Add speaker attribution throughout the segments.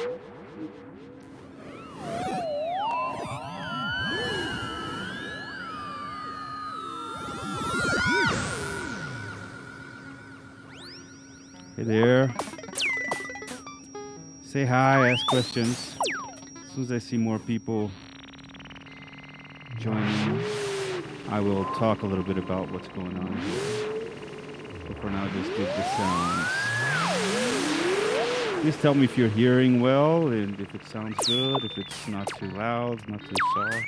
Speaker 1: Hey there. Say hi, ask questions. As soon as I see more people joining, I will talk a little bit about what's going on here. But for now, just dig the sounds. Please tell me if you're hearing well and if it sounds good, if it's not too loud, not too soft.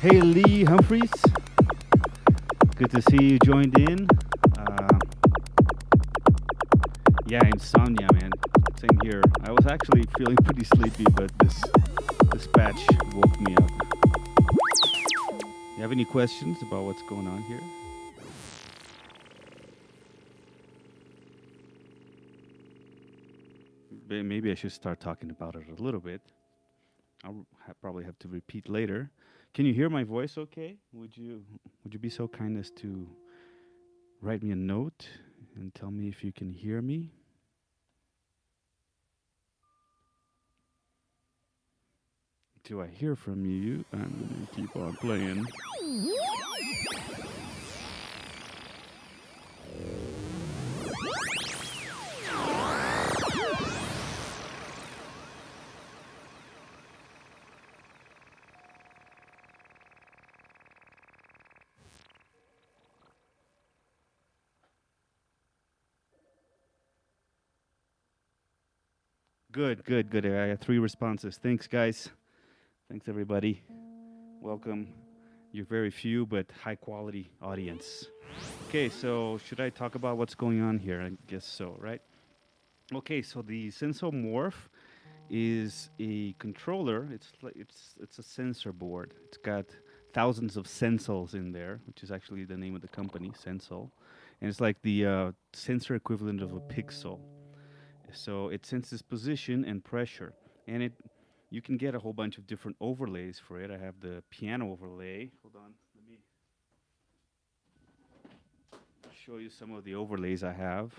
Speaker 1: Hey Lee Humphreys, good to see you joined in. Yeah, insomnia, man. Same here. I was actually feeling pretty sleepy, but this patch woke me up. You have any questions about what's going on here? Maybe I should start talking about it a little bit. I'll probably have to repeat later. Can you hear my voice okay? Would you be so kind as to write me a note and tell me if you can hear me? Till I hear from you, I'm going to keep on playing. Good, good, good. I got 3 responses. Thanks, guys. Thanks, everybody. Welcome. You're very few, but high quality audience. Okay, so should I talk about what's going on here? I guess so, right? Okay, so the Sensel Morph is a controller. It's a sensor board. It's got thousands of sensors in there, which is actually the name of the company, Sensel, and it's like the sensor equivalent of a pixel. So it senses position and pressure, and you can get a whole bunch of different overlays for it. I have the piano overlay. Hold on, let me show you some of the overlays I have.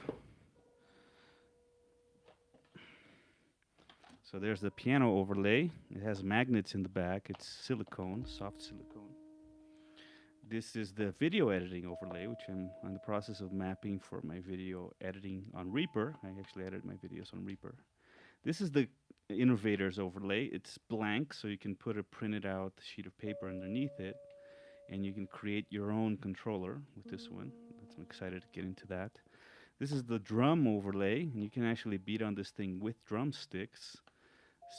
Speaker 1: So there's the piano overlay. It has magnets in the back. It's silicone, soft silicone. This is the video editing overlay, which I'm in the process of mapping for my video editing on Reaper. I actually edit my videos on Reaper. This is the Innovators overlay. It's blank, so you can put a printed out sheet of paper underneath it, and you can create your own controller with this one. I'm excited to get into that. This is the drum overlay, and you can actually beat on this thing with drumsticks.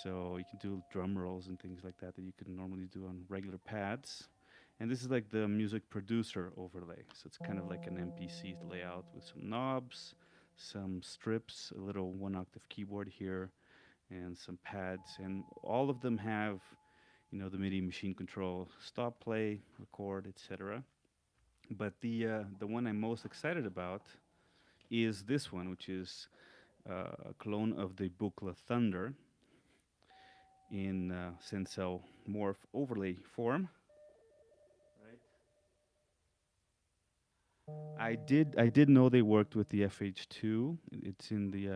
Speaker 1: So you can do drum rolls and things like that you could normally do on regular pads. And this is like the music producer overlay. So it's kind of like an MPC layout with some knobs, some strips, a little 1-octave keyboard here, and some pads. And all of them have, the MIDI machine control, stop, play, record, etc. But the one I'm most excited about is this one, which is a clone of the Buchla Thunder in Sensel Morph overlay form. Right. I did know they worked with the FH2. It's in the.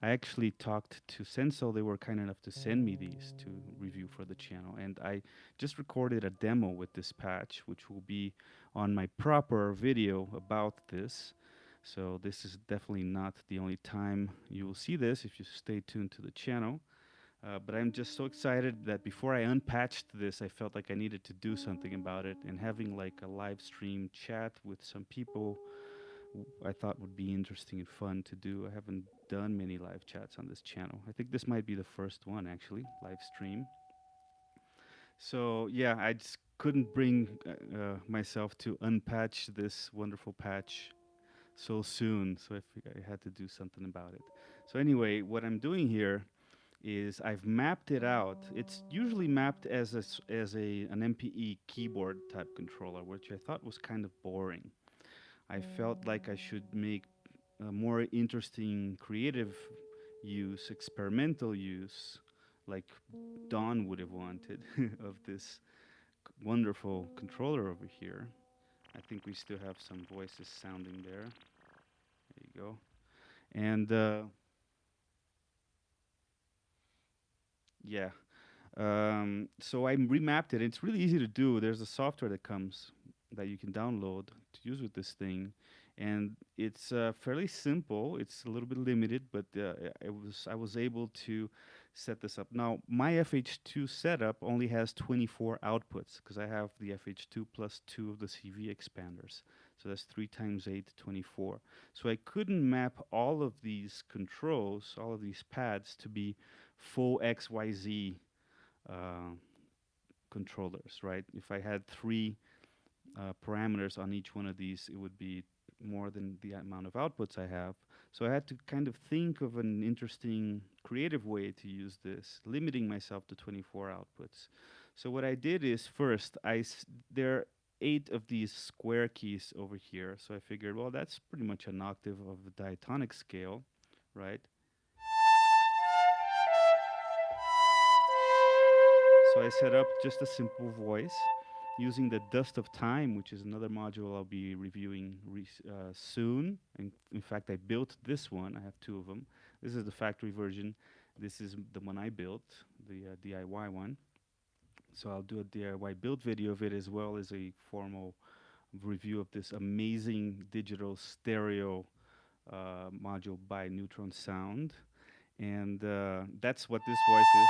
Speaker 1: I actually talked to Sensel. They were kind enough to send me these to review for the channel, and I just recorded a demo with this patch, which will be on my proper video about this. So this is definitely not the only time you will see this if you stay tuned to the channel. But I'm just so excited that before I unpatched this, I felt like I needed to do something about it. And having like a live stream chat with some people, I thought would be interesting and fun to do. I haven't done many live chats on this channel. I think this might be the first one, actually, live stream. So yeah, I just couldn't bring myself to unpatch this wonderful patch so soon. So I had to do something about it. So anyway, what I'm doing here is I've mapped it out. It's usually mapped as an MPE keyboard type controller, which I thought was kind of boring. I felt like I should make a more interesting, creative use, experimental use, like Don would have wanted of this wonderful controller over here. I think we still have some voices sounding there. There you go. And yeah. So I remapped it. It's really easy to do. There's a software that comes that you can download to use with this thing, and it's fairly simple. It's a little bit limited, but I was able to set this up. Now my FH2 setup only has 24 outputs because I have the FH2 plus 2 of the CV expanders. So that's 3 times 8, 24. So I couldn't map all of these controls, all of these pads to be full XYZ controllers, right? If I had three parameters on each one of these, it would be more than the amount of outputs I have. So I had to kind of think of an interesting, creative way to use this, limiting myself to 24 outputs. So what I did is first, there are 8 of these square keys over here. So I figured, well, that's pretty much an octave of the diatonic scale, right? So I set up just a simple voice using the Dust of Time, which is another module I'll be reviewing soon. And in fact, I built this one. I have 2 of them. This is the factory version. This is the one I built, the DIY one. So I'll do a DIY build video of it as well as a formal review of this amazing digital stereo module by Neutron Sound. And that's what this voice is,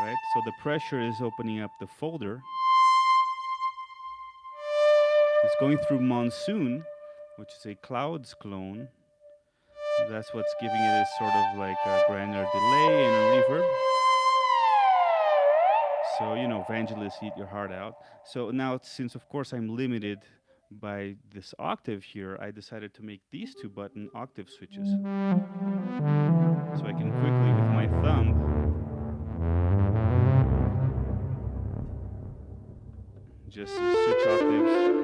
Speaker 1: right? So the pressure is opening up the folder. It's going through Monsoon, which is a Clouds clone. So that's what's giving it a sort of like a granular delay and reverb. So, you know, evangelists eat your heart out. So now, since of course I'm limited by this octave here, I decided to make these 2 button octave switches. So I can quickly, with my thumb, just switch octaves.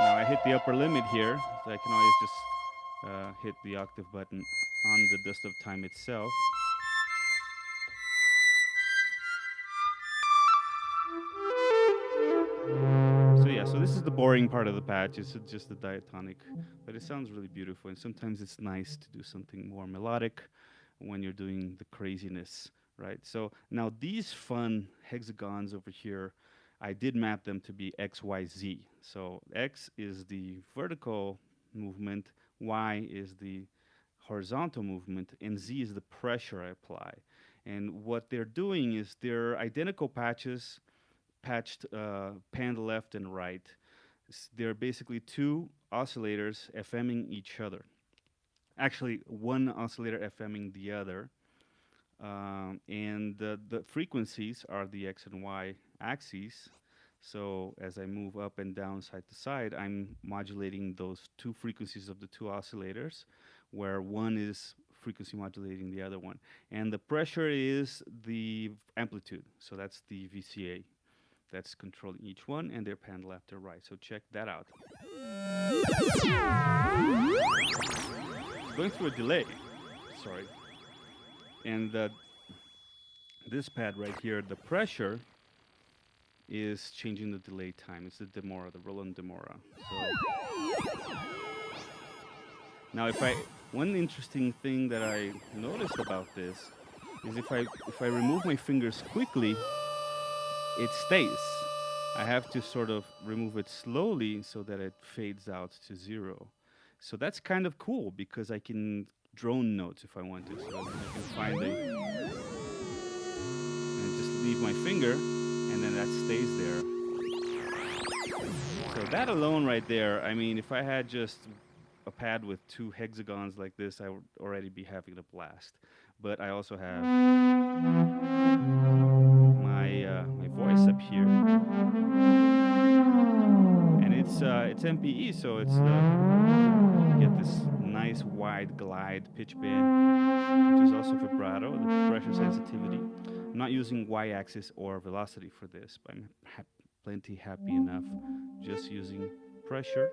Speaker 1: Now I hit the upper limit here, so I can always just hit the octave button on the Dust of Time itself. So yeah, so this is the boring part of the patch. It's just the diatonic, but it sounds really beautiful. And sometimes it's nice to do something more melodic when you're doing the craziness, right? So now these fun hexagons over here, I did map them to be X, Y, Z. So X is the vertical movement, Y is the horizontal movement, and Z is the pressure I apply. And what they're doing is they're identical patches, patched panned left and right. They're basically 2 oscillators FMing each other. Actually, one oscillator FMing the other. And the frequencies are the X and Y axes. So as I move up and down, side to side, I'm modulating those 2 frequencies of the 2 oscillators, where one is frequency modulating the other one. And the pressure is the amplitude. So that's the VCA that's controlling each one, and they're panned left or right. So check that out. Going through a delay, sorry. And this pad right here, the pressure is changing the delay time. It's the Demora, the Roland Demora. So now, one interesting thing that I noticed about this is if I remove my fingers quickly, it stays. I have to sort of remove it slowly so that it fades out to 0. So that's kind of cool because I can drone notes if I want to. So I can find and just leave my finger, and then that stays there. So that alone right there, I mean, if I had just a pad with 2 hexagons like this, I would already be having a blast. But I also have my voice up here, and it's MPE, so it's you get this nice wide glide pitch bend, which is also vibrato, the pressure sensitivity. I'm not using y-axis or velocity for this, but I'm plenty happy enough just using pressure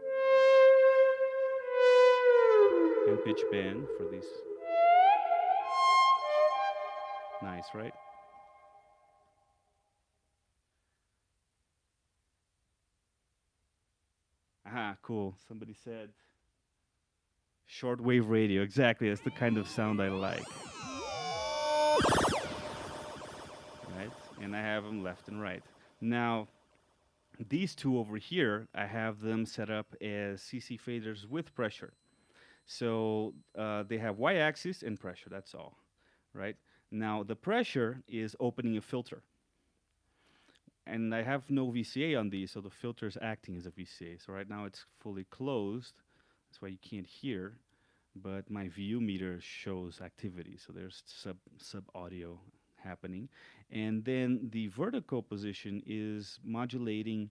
Speaker 1: and pitch bend for these. Nice, right? Aha, cool. Somebody said shortwave radio. Exactly, that's the kind of sound I like. Right? And I have them left and right. Now, these 2 over here, I have them set up as CC faders with pressure. So they have y-axis and pressure, that's all, right? Now, the pressure is opening a filter. And I have no VCA on these, so the filter is acting as a VCA. So right now it's fully closed. That's why you can't hear. but my VU meter shows activity, so there's sub audio happening. And then the vertical position is modulating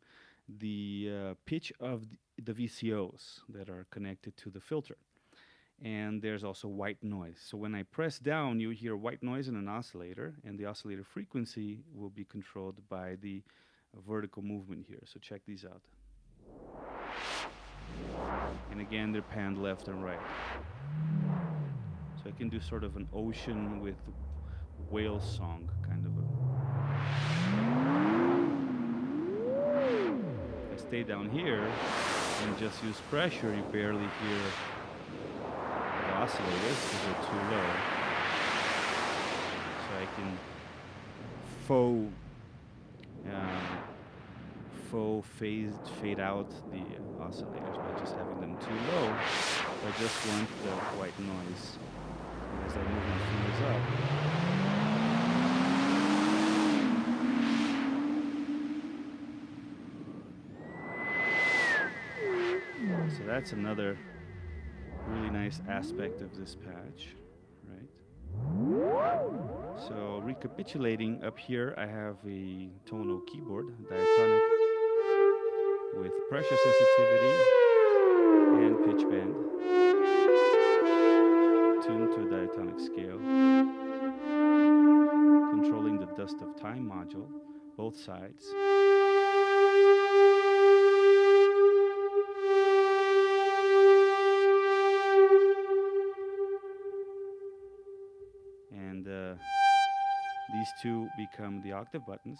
Speaker 1: the pitch of the VCOs that are connected to the filter. And there's also white noise. So when I press down, you hear white noise in an oscillator, and the oscillator frequency will be controlled by the vertical movement here. So check these out. And again, they're panned left and right. So I can do sort of an ocean with whale song kind of a. If I stay down here and just use pressure, you barely hear the oscillators because they're too low. So I can faux fade out the oscillators by just having them too low. I just want the white noise as I move my fingers up. So that's another really nice aspect of this patch, right? So recapitulating, up here I have a tonal keyboard, diatonic, with pressure sensitivity and pitch bend, tuned to a diatonic scale, controlling the dust of time module, both sides. And these two become the octave buttons.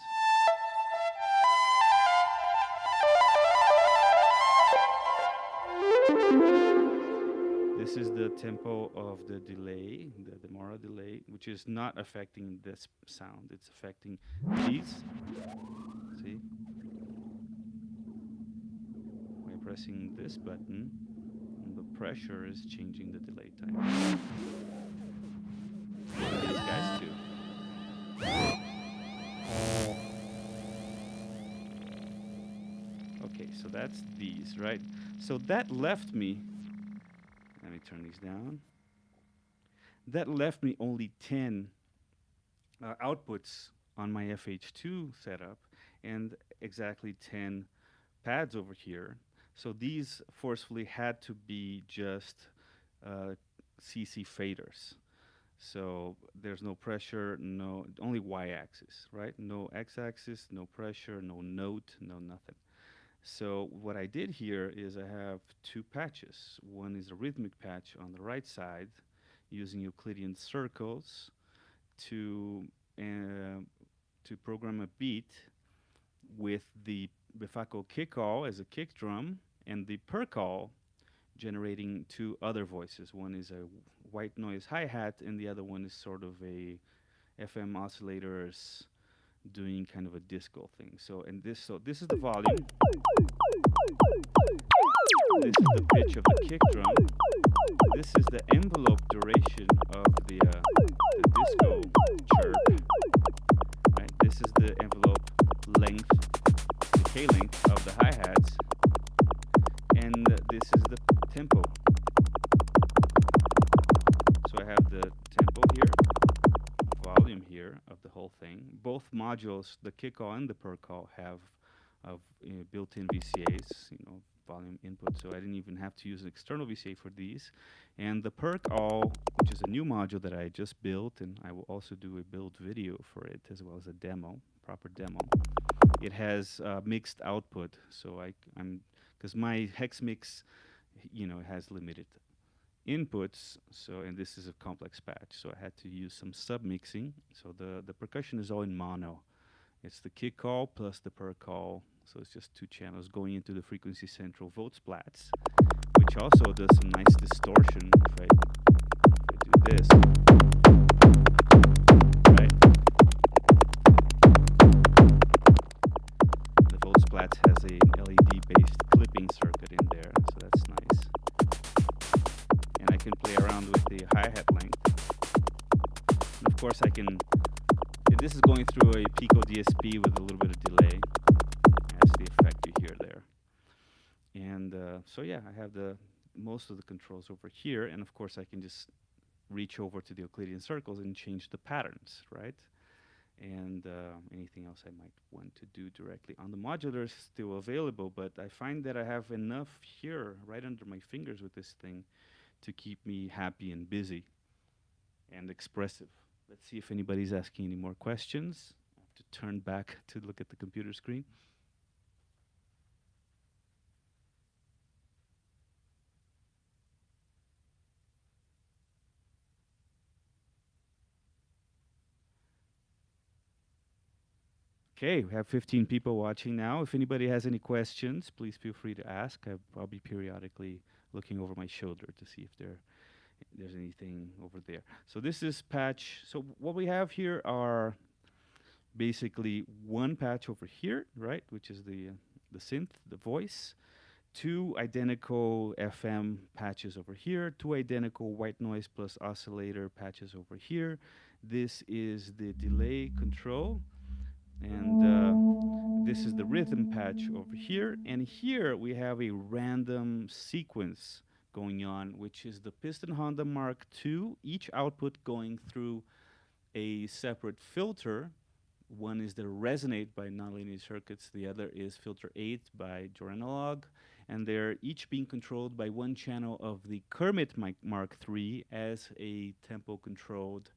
Speaker 1: This is the tempo of the delay, the Moreira delay, which is not affecting this sound. It's affecting these. See? By pressing this button, the pressure is changing the delay time. These guys too. Okay, so that's these, right? So that left me, let me turn these down. That left me only 10 outputs on my FH2 setup and exactly 10 pads over here. So these forcefully had to be just CC faders. So there's no pressure, no, only y-axis, right? No x-axis, no pressure, no note, no nothing. So what I did here is I have two patches. One is a rhythmic patch on the right side, using Euclidean circles to program a beat with the Bifaco kick call as a kick drum, and the per call generating two other voices. One is a white noise hi-hat, and the other one is sort of a FM oscillators doing kind of a disco thing. So this is the volume. This is the pitch of the kick drum. This is the envelope duration of the disco chirp. Right? This is the envelope length, decay length of the hi-hats, and this is the tempo. So I have the tempo here, volume here of the whole thing. Both modules, the kick call and the per call, have built-in VCAs, volume input. So I didn't even have to use an external VCA for these. And the per call, which is a new module that I just built, and I will also do a build video for it as well as a demo, proper demo. It has mixed output, so because my hex mix, has limited inputs, and this is a complex patch, so I had to use some sub-mixing. So the percussion is all in mono. It's the kick call plus the per call, so it's just two channels going into the frequency central Voltsplats, which also does some nice distortion. If I do this, right? The Voltsplats has a LED-based clipping circuit in there, so that's nice. And I can play around with the hi-hat length. And of course I can, this is going through a Pico DSP with a little bit of delay. That's the effect you hear there. And so yeah, I have the most of the controls over here, and of course I can just reach over to the Euclidean circles and change the patterns, right? And anything else I might want to do directly on the modular is still available, but I find that I have enough here right under my fingers with this thing to keep me happy and busy and expressive. Let's see if anybody's asking any more questions. I have to turn back to look at the computer screen. Okay, we have 15 people watching now. If anybody has any questions, please feel free to ask. I'll be periodically looking over my shoulder to see if there's anything over there. So this is patch. So what we have here are basically one patch over here, right, which is the synth, the voice, two identical FM patches over here, two identical white noise plus oscillator patches over here. This is the delay control, and this is the rhythm patch over here. And here we have a random sequence going on, which is the Piston Honda Mark II, each output going through a separate filter. One is the Resonate by Nonlinear Circuits, the other is Filter 8 by Joranalog, and they're each being controlled by one channel of the Kermit Mark III as a tempo-controlled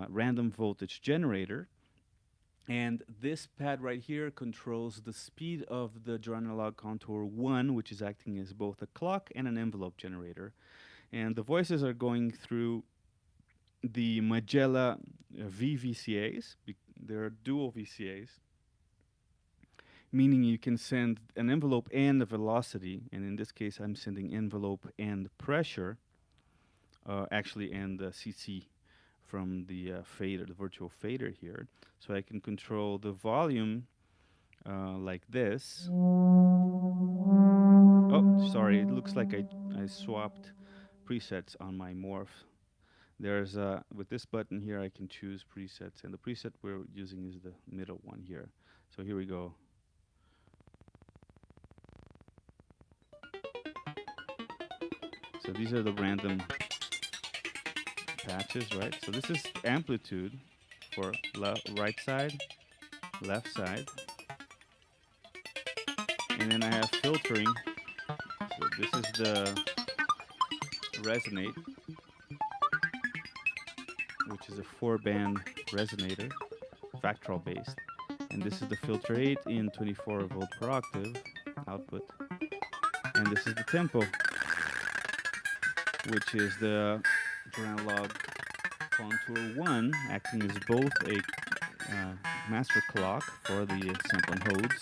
Speaker 1: random voltage generator. And this pad right here controls the speed of the Joranalog Contour 1, which is acting as both a clock and an envelope generator. And the voices are going through the Magella VVCAs. They're dual VCAs, meaning you can send an envelope and a velocity. And in this case, I'm sending envelope and pressure, actually, and CC from the fader, the virtual fader here. So I can control the volume like this. Oh, sorry, it looks like I swapped presets on my Morph. There's with this button here, I can choose presets, and the preset we're using is the middle one here. So here we go. So these are the random patches, right? So this is amplitude for right side, left side. And then I have filtering. So this is the Resonate, which is a 4-band resonator, Factoral based. And this is the Filter 8 in 24 volt per octave output. And this is the tempo, which is the Joranalog Contour 1, acting as both a master clock for the sample and holds,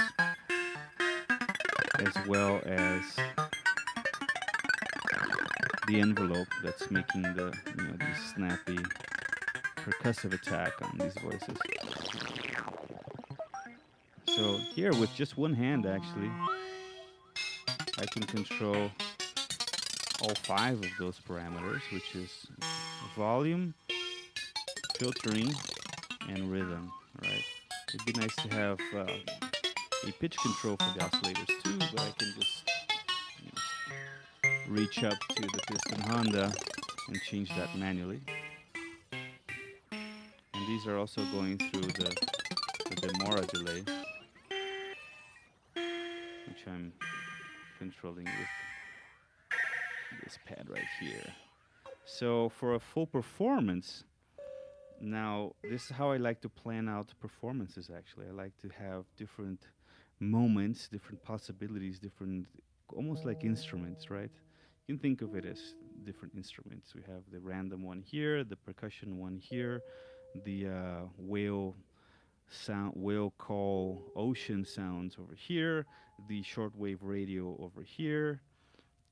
Speaker 1: as well as the envelope that's making the the snappy percussive attack on these voices. So here, with just one hand, actually, I can control all 5 of those parameters, which is volume, filtering, and rhythm, right? It'd be nice to have a pitch control for the oscillators too, but I can just reach up to the Piston Honda and change that manually. And these are also going through the Moreira delay, which I'm controlling with this pad right here. So for a full performance, now this is how I like to plan out performances. Actually, I like to have different moments, different possibilities, different, almost like instruments, right? You can think of it as different instruments. We have the random one here, the percussion one here, the whale call ocean sounds over here, the shortwave radio over here,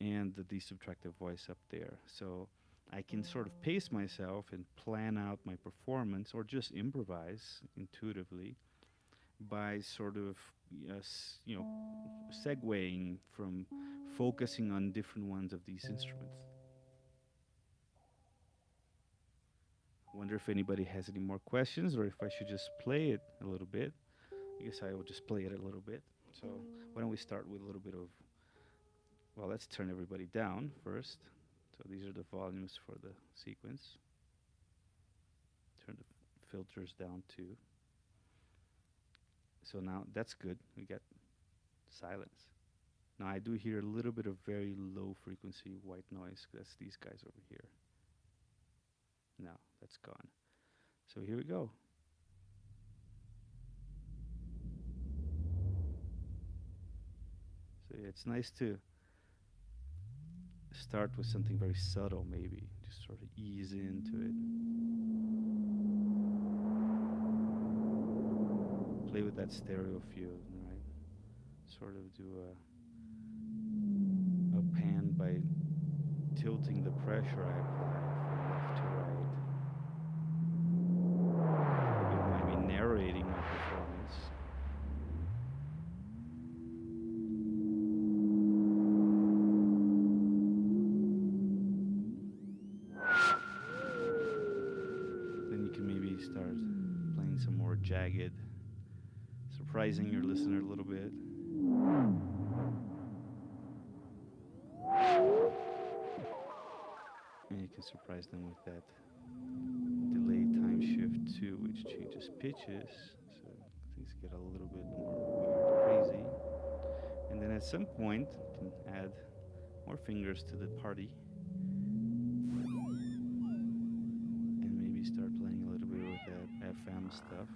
Speaker 1: and the subtractive voice up there. So I can sort of pace myself and plan out my performance, or just improvise intuitively by sort of segueing from focusing on different ones of these instruments. Wonder if anybody has any more questions, or if I should just play it a little bit. I guess I will just play it a little bit. So why don't we start with a little bit of Well, let's turn everybody down first. So these are the volumes for the sequence. Turn the filters down too. So now that's good. We got silence. Now I do hear a little bit of very low frequency white noise. That's these guys over here. No, that's gone. So here we go. So yeah, it's nice to start with something very subtle, maybe. Just sort of ease into it. Play with that stereo field, right? Sort of do a pan by tilting the pressure I apply from left to right. Maybe narrating my performance. Then you can maybe start playing some more jagged, surprising your listener a little bit. And you can surprise them with that delay time shift too, which changes pitches, so things get a little bit more weird, crazy. And then at some point, you can add more fingers to the party. And maybe start playing a little bit with that FM stuff.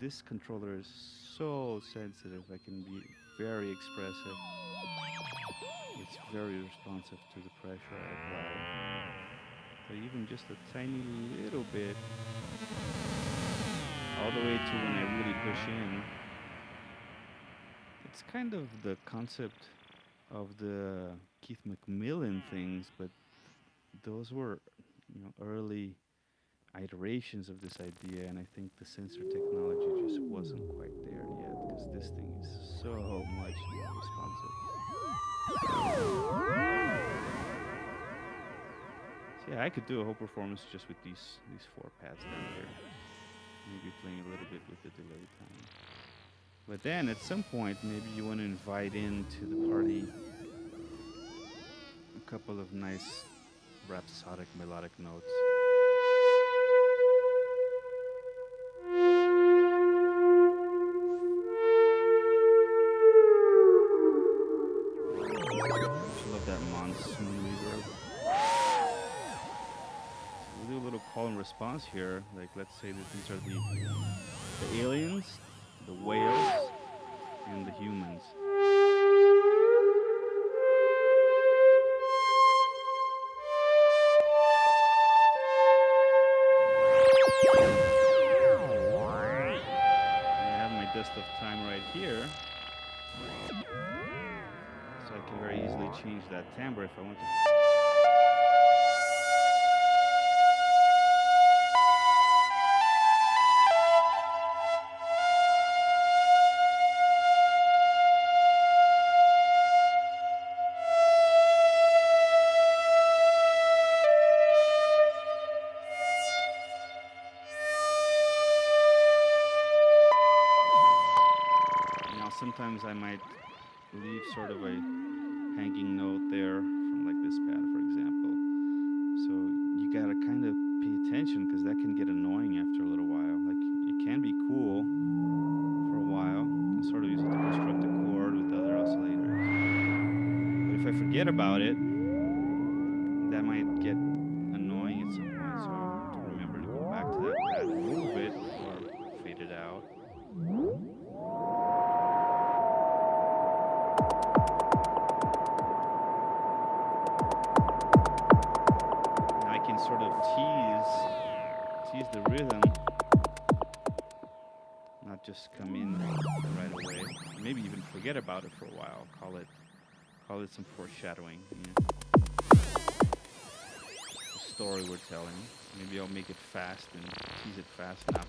Speaker 1: This controller is so sensitive, I can be very expressive. It's very responsive to the pressure I apply. So even just a tiny little bit, all the way to when I really push in. It's kind of the concept of the Keith McMillan things, but those were, early iterations of this idea, and I think the sensor technology just wasn't quite there yet, because this thing is so much more responsive. So yeah, I could do a whole performance just with these 4 pads down there. Maybe playing a little bit with the delay time. But then at some point, maybe you want to invite into the party a couple of nice rhapsodic melodic notes. Call and response here, like let's say that these are the aliens, the whales, and the humans. I have my dust of time right here, so I can very easily change that timbre if I want to. Sometimes I might leave sort of a hanging note there from like this pad, for example. So you gotta kind of pay attention, because that can get annoying after a little while. Like, it can be cool for a while. You can sort of use it to construct a chord with other oscillators. But if I forget about it, that might get annoying at some point. So to remember to go back to that pad and move it or fade it out. Sort of tease the rhythm, not just come in right away. Maybe even forget about it for a while. Call it some foreshadowing. The story we're telling. Maybe I'll make it fast and tease it fast enough.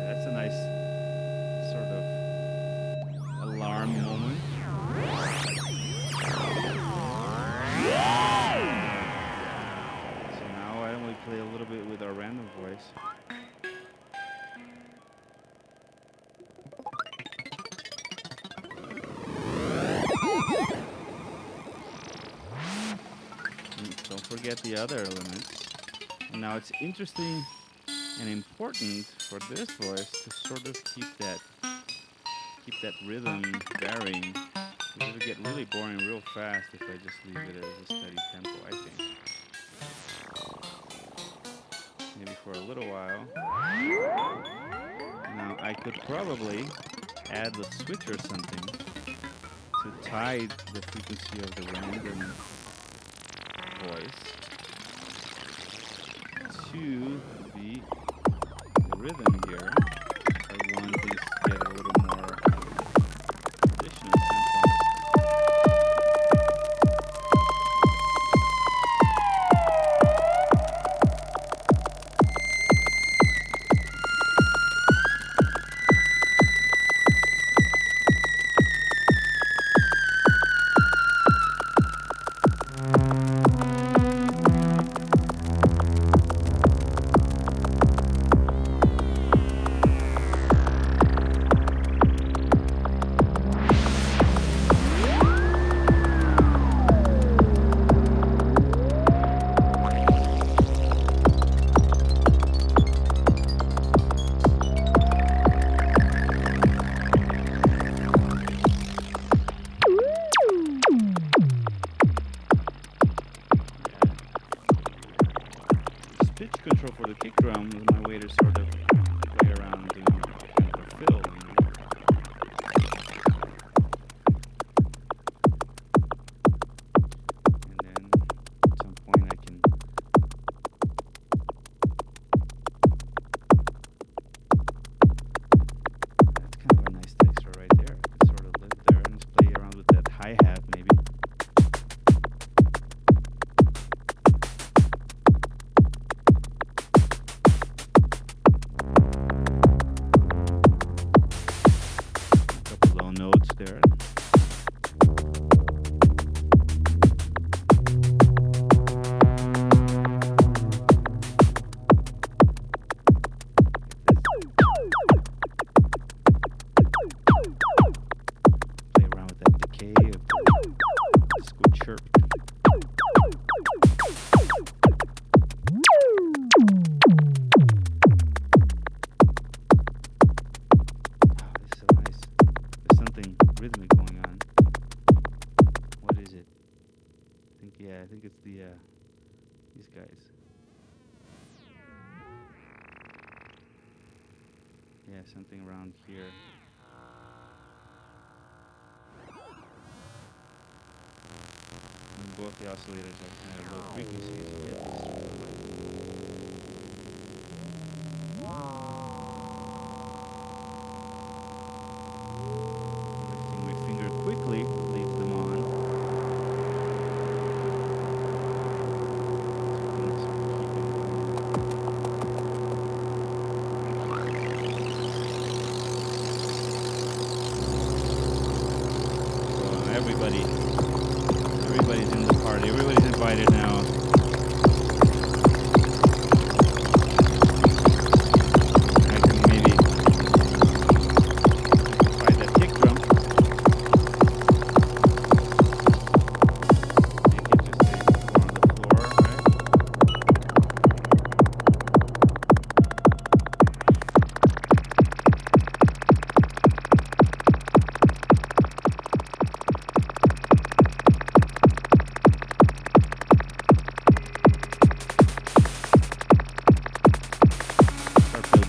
Speaker 1: That's a nice sort of voice. Don't forget the other elements. And now it's interesting and important for this voice to sort of keep that rhythm varying. It would get really boring real fast if I just leave it as a steady tempo, I think. Maybe for a little while. Now I could probably add a switch or something to tie the frequency of the random voice to the rhythm here. I want these to get a little more additional synth. Control for the kick drum was my way to sort of play around doing kind of a fill. And then at some point I can that's kind of a nice texture right there. I can sort of live there and just play around with that hi-hat maybe. There. Play around with that decay of the squid chirp. Rhythmic going on. What is it? I think it's the these guys. Yeah, something around here. And both the oscillators are kind of low frequencies. Quickly leave them on. So everybody's in the party. Everybody's invited now.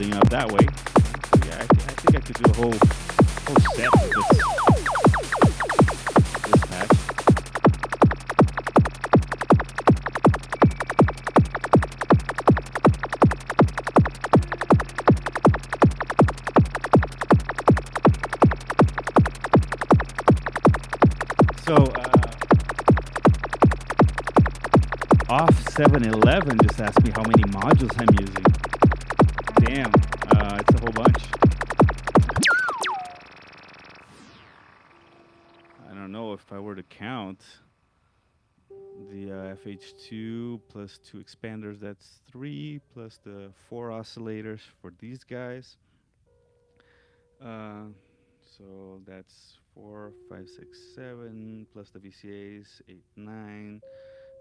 Speaker 1: Up that way. So yeah, I think I could do a whole set of this patch. So off 711 just asked me how many modules I'm using. Damn, it's a whole bunch. I don't know if I were to count the FH2 plus 2 expanders, that's 3, plus the 4 oscillators for these guys. So that's 4, 5, 6, 7, plus the VCAs, 8, 9,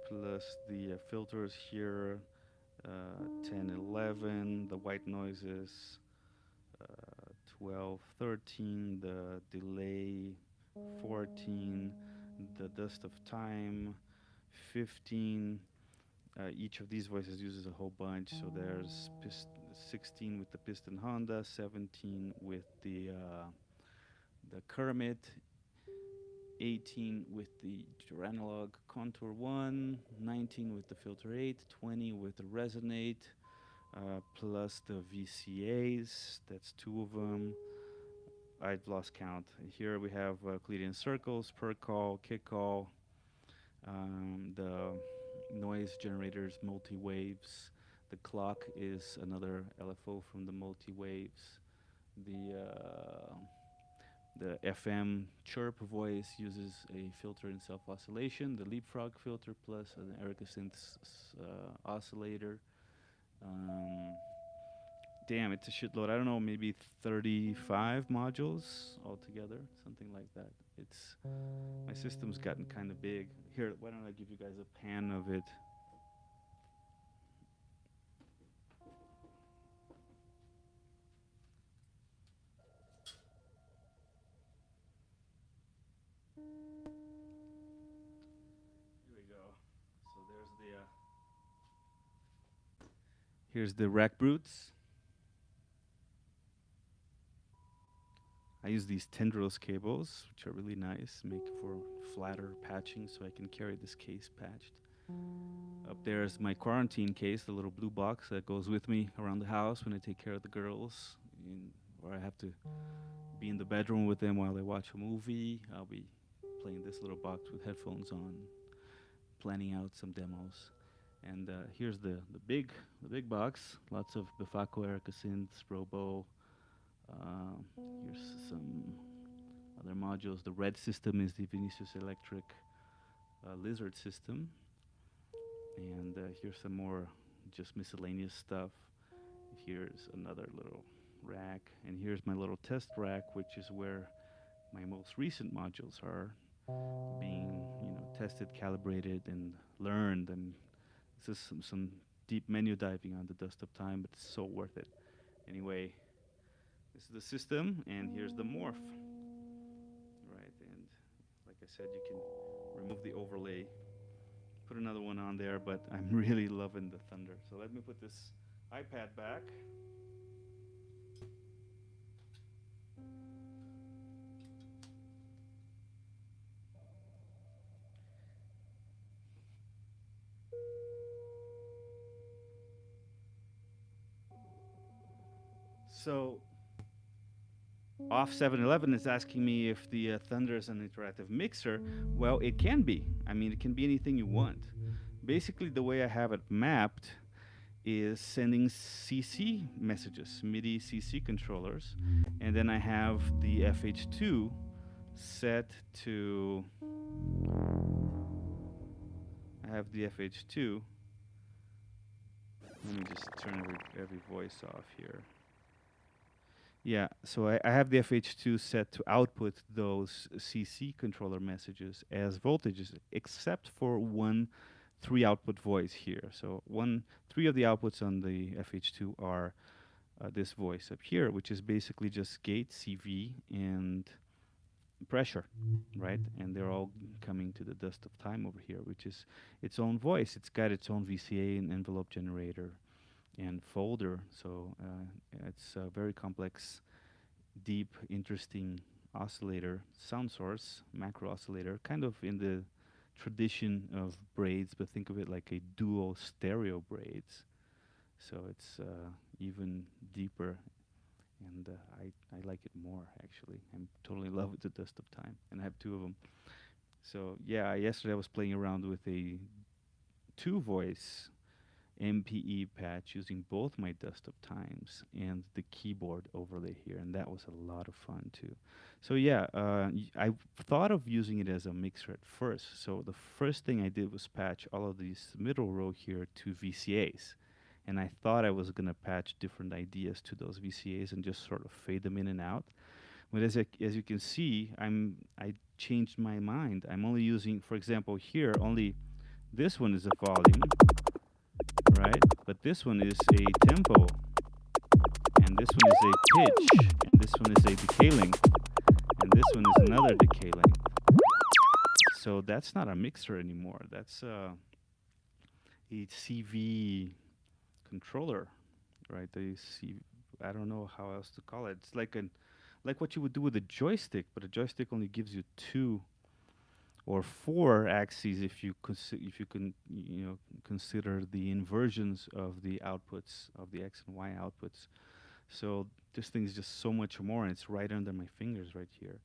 Speaker 1: plus the filters here, 10, 11, the white noises, 12, 13, the delay, 14, the dust of time, 15. Each of these voices uses a whole bunch, so there's 16 with the piston Honda, 17 with the Kermit, 18 with the Analog Contour 1, 19 with the Filter 8, 20 with the Resonate, plus the VCAs, that's 2 of them. I've lost count. Here we have Euclidean circles, per call, kick call, the noise generators, multi-waves. The clock is another LFO from the multi-waves. The FM chirp voice uses a filter in self-oscillation, the leapfrog filter plus an Erica synth oscillator. Damn, it's a shitload. I don't know, maybe 35 modules altogether, something like that. It's my system's gotten kind of big. Here, why don't I give you guys a pan of it? Here we go. So here's the rack brutes. I use these tendrils cables, which are really nice, make for flatter patching, so I can carry this case patched. Up there is my quarantine case, the little blue box that goes with me around the house when I take care of the girls, or I have to be in the bedroom with them while they watch a movie. I'll be playing this little box with headphones on, planning out some demos. And here's the big box, lots of Bifaco, Erica synths, Robo. Here's some other modules. The red system is the Vinicius Electric Lizard system. And here's some more just miscellaneous stuff. Here's another little rack. And here's my little test rack, which is where my most recent modules are being, tested, calibrated, and learned. And this is some deep menu diving on the dust of time, but it's so worth it. Anyway, this is the system, and here's the morph. Right, and like I said, you can remove the overlay, put another one on there, but I'm really loving the Thunder. So let me put this iPad back. So Off 711 is asking me if the Thunder is an interactive mixer. Well, it can be. I mean, it can be anything you want. Basically, the way I have it mapped is sending CC messages, MIDI CC controllers, and then I have the FH2 set to. I have the FH2. Let me just turn every voice off here. Yeah, so I have the FH2 set to output those CC controller messages as voltages, except for 3 output voice here. So 3 of the outputs on the FH2 are this voice up here, which is basically just gate, CV, and pressure, right? And they're all coming to the dust of time over here, which is its own voice. It's got its own VCA and envelope generator and folder. So it's a very complex, deep, interesting oscillator, sound source, macro oscillator, kind of in the tradition of braids, but think of it like a dual stereo braids. So it's even deeper, and I like it more, actually. I'm totally in love with the dust of time, and I have 2 of them. So yeah, yesterday I was playing around with a 2 voice MPE patch using both my Dust of Times and the keyboard overlay here, and that was a lot of fun too. So yeah, I thought of using it as a mixer at first. So the first thing I did was patch all of these middle row here to VCAs, and I thought I was gonna patch different ideas to those VCAs and just sort of fade them in and out. But as you can see, I changed my mind. I'm only using, for example, here only this one is a volume, right? But this one is a tempo, and this one is a pitch, and this one is a decay length, and this one is another decay length. So that's not a mixer anymore. That's a CV controller, right? I don't know how else to call it. It's like what you would do with a joystick, but a joystick only gives you two or four axes if you if you can consider the inversions of the outputs of the x and y outputs. So this thing is just so much more, and it's right under my fingers right here,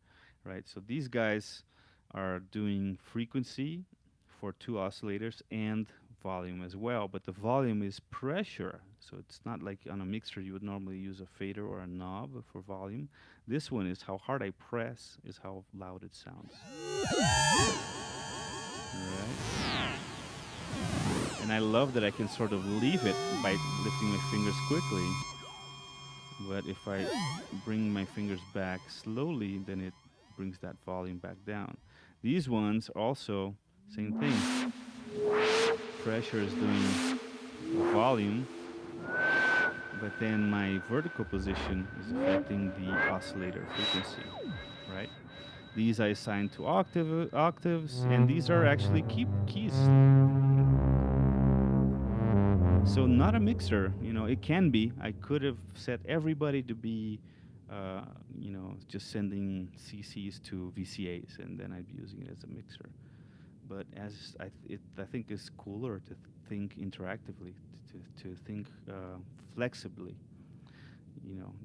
Speaker 1: right? So these guys are doing frequency for two oscillators and volume as well, but the volume is pressure, so it's not like on a mixer you would normally use a fader or a knob for volume. This one is how hard I press is how loud it sounds. Right. And I love that I can sort of leave it by lifting my fingers quickly. But if I bring my fingers back slowly, then it brings that volume back down. These ones also, same thing. Pressure is doing volume, but then my vertical position is affecting the oscillator frequency, right? These I assign to octaves, and these are actually keys. So not a mixer, it can be. I could have set everybody to be, just sending CCs to VCAs, and then I'd be using it as a mixer. But as I think it's cooler to think interactively, to think flexibly,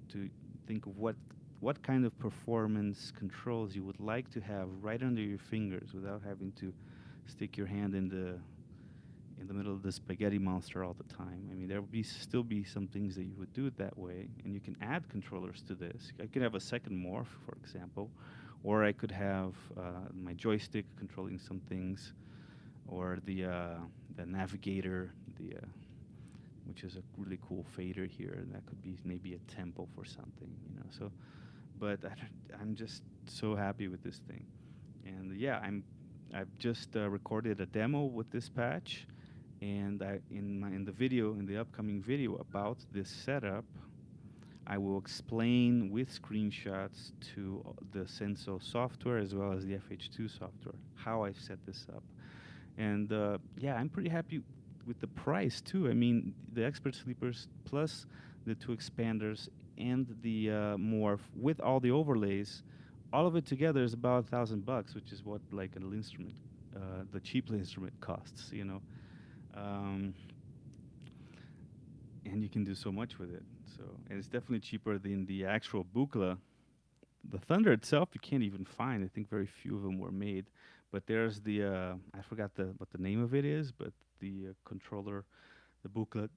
Speaker 1: to think of what kind of performance controls you would like to have right under your fingers without having to stick your hand in the middle of the spaghetti monster all the time. I mean, there will still be some things that you would do it that way, and you can add controllers to this. I could have a second morph, for example, or I could have my joystick controlling some things, or the navigator, which is a really cool fader here. That could be maybe a tempo for something, So, but I'm just so happy with this thing, and yeah, I've just recorded a demo with this patch. And in the upcoming video about this setup, I will explain with screenshots to the Sensel software as well as the FH2 software how I set this up. And yeah, I'm pretty happy with the price too. I mean, the Expert Sleepers plus the two expanders and the Morph with all the overlays, all of it together is about $1,000, which is what like an instrument, the cheap instrument costs, and you can do so much with it. So, and it's definitely cheaper than the actual Buchla. The Thunder itself, you can't even find. I think very few of them were made. But there's the I forgot what the name of it is, but the controller, the Buchla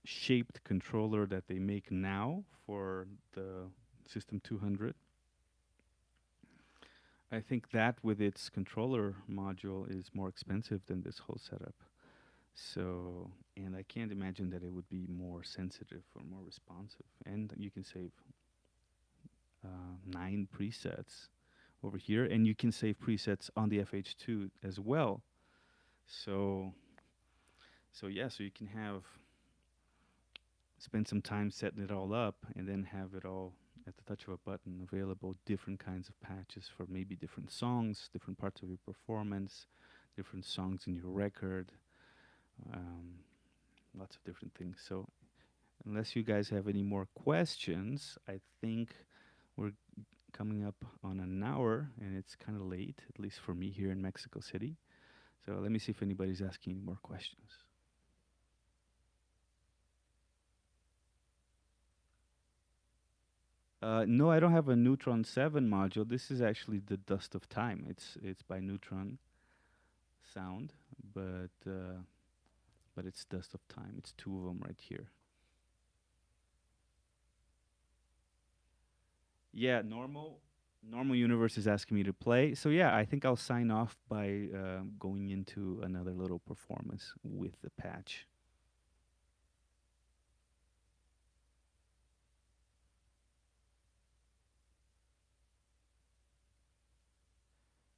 Speaker 1: shaped controller that they make now for the System 200. I think that with its controller module is more expensive than this whole setup. So, and I can't imagine that it would be more sensitive or more responsive. And you can save 9 presets over here, and you can save presets on the FH2 as well. So yeah, so you can spend some time setting it all up, and then have it all at the touch of a button available. Different kinds of patches for maybe different songs, different parts of your performance, different songs in your record. Lots of different things. So unless you guys have any more questions, I think we're coming up on an hour, and it's kind of late, at least for me here in Mexico City. So let me see if anybody's asking any more questions. No, I don't have a Neutron 7 module. This is actually the Dust of Time. It's by Neutron Sound, but but it's Dust of Time. It's two of them right here. Yeah, normal universe is asking me to play. So yeah, I think I'll sign off by going into another little performance with the patch.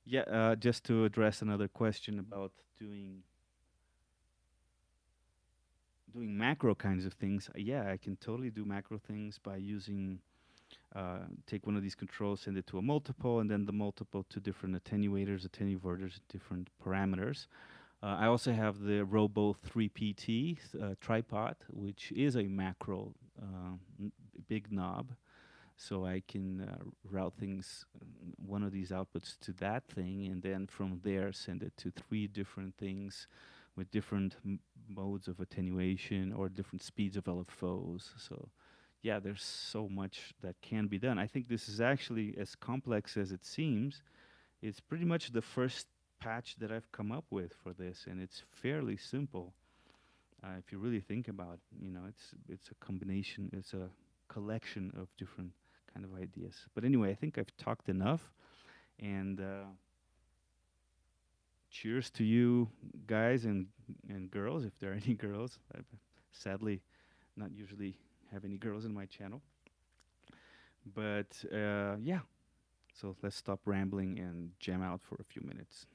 Speaker 1: Yeah, just to address another question about doing macro kinds of things. Yeah, I can totally do macro things by using take one of these controls, send it to a multiple, and then the multiple to different attenuators, attenuverters, different parameters. I also have the Robo 3PT tripod, which is a macro big knob. So I can route things, one of these outputs to that thing, and then from there send it to three different things with different modes of attenuation or different speeds of LFOs. So yeah, there's so much that can be done. I think this is actually as complex as it seems. It's pretty much the first patch that I've come up with for this, and it's fairly simple. If you really think about, it's a combination, it's a collection of different kind of ideas. But anyway, I think I've talked enough, and cheers to you guys and girls, if there are any girls. I sadly not usually have any girls in my channel. But yeah, so let's stop rambling and jam out for a few minutes.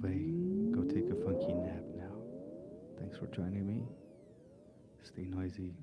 Speaker 1: Everybody, go take a funky nap now. Thanks for joining me. Stay noisy.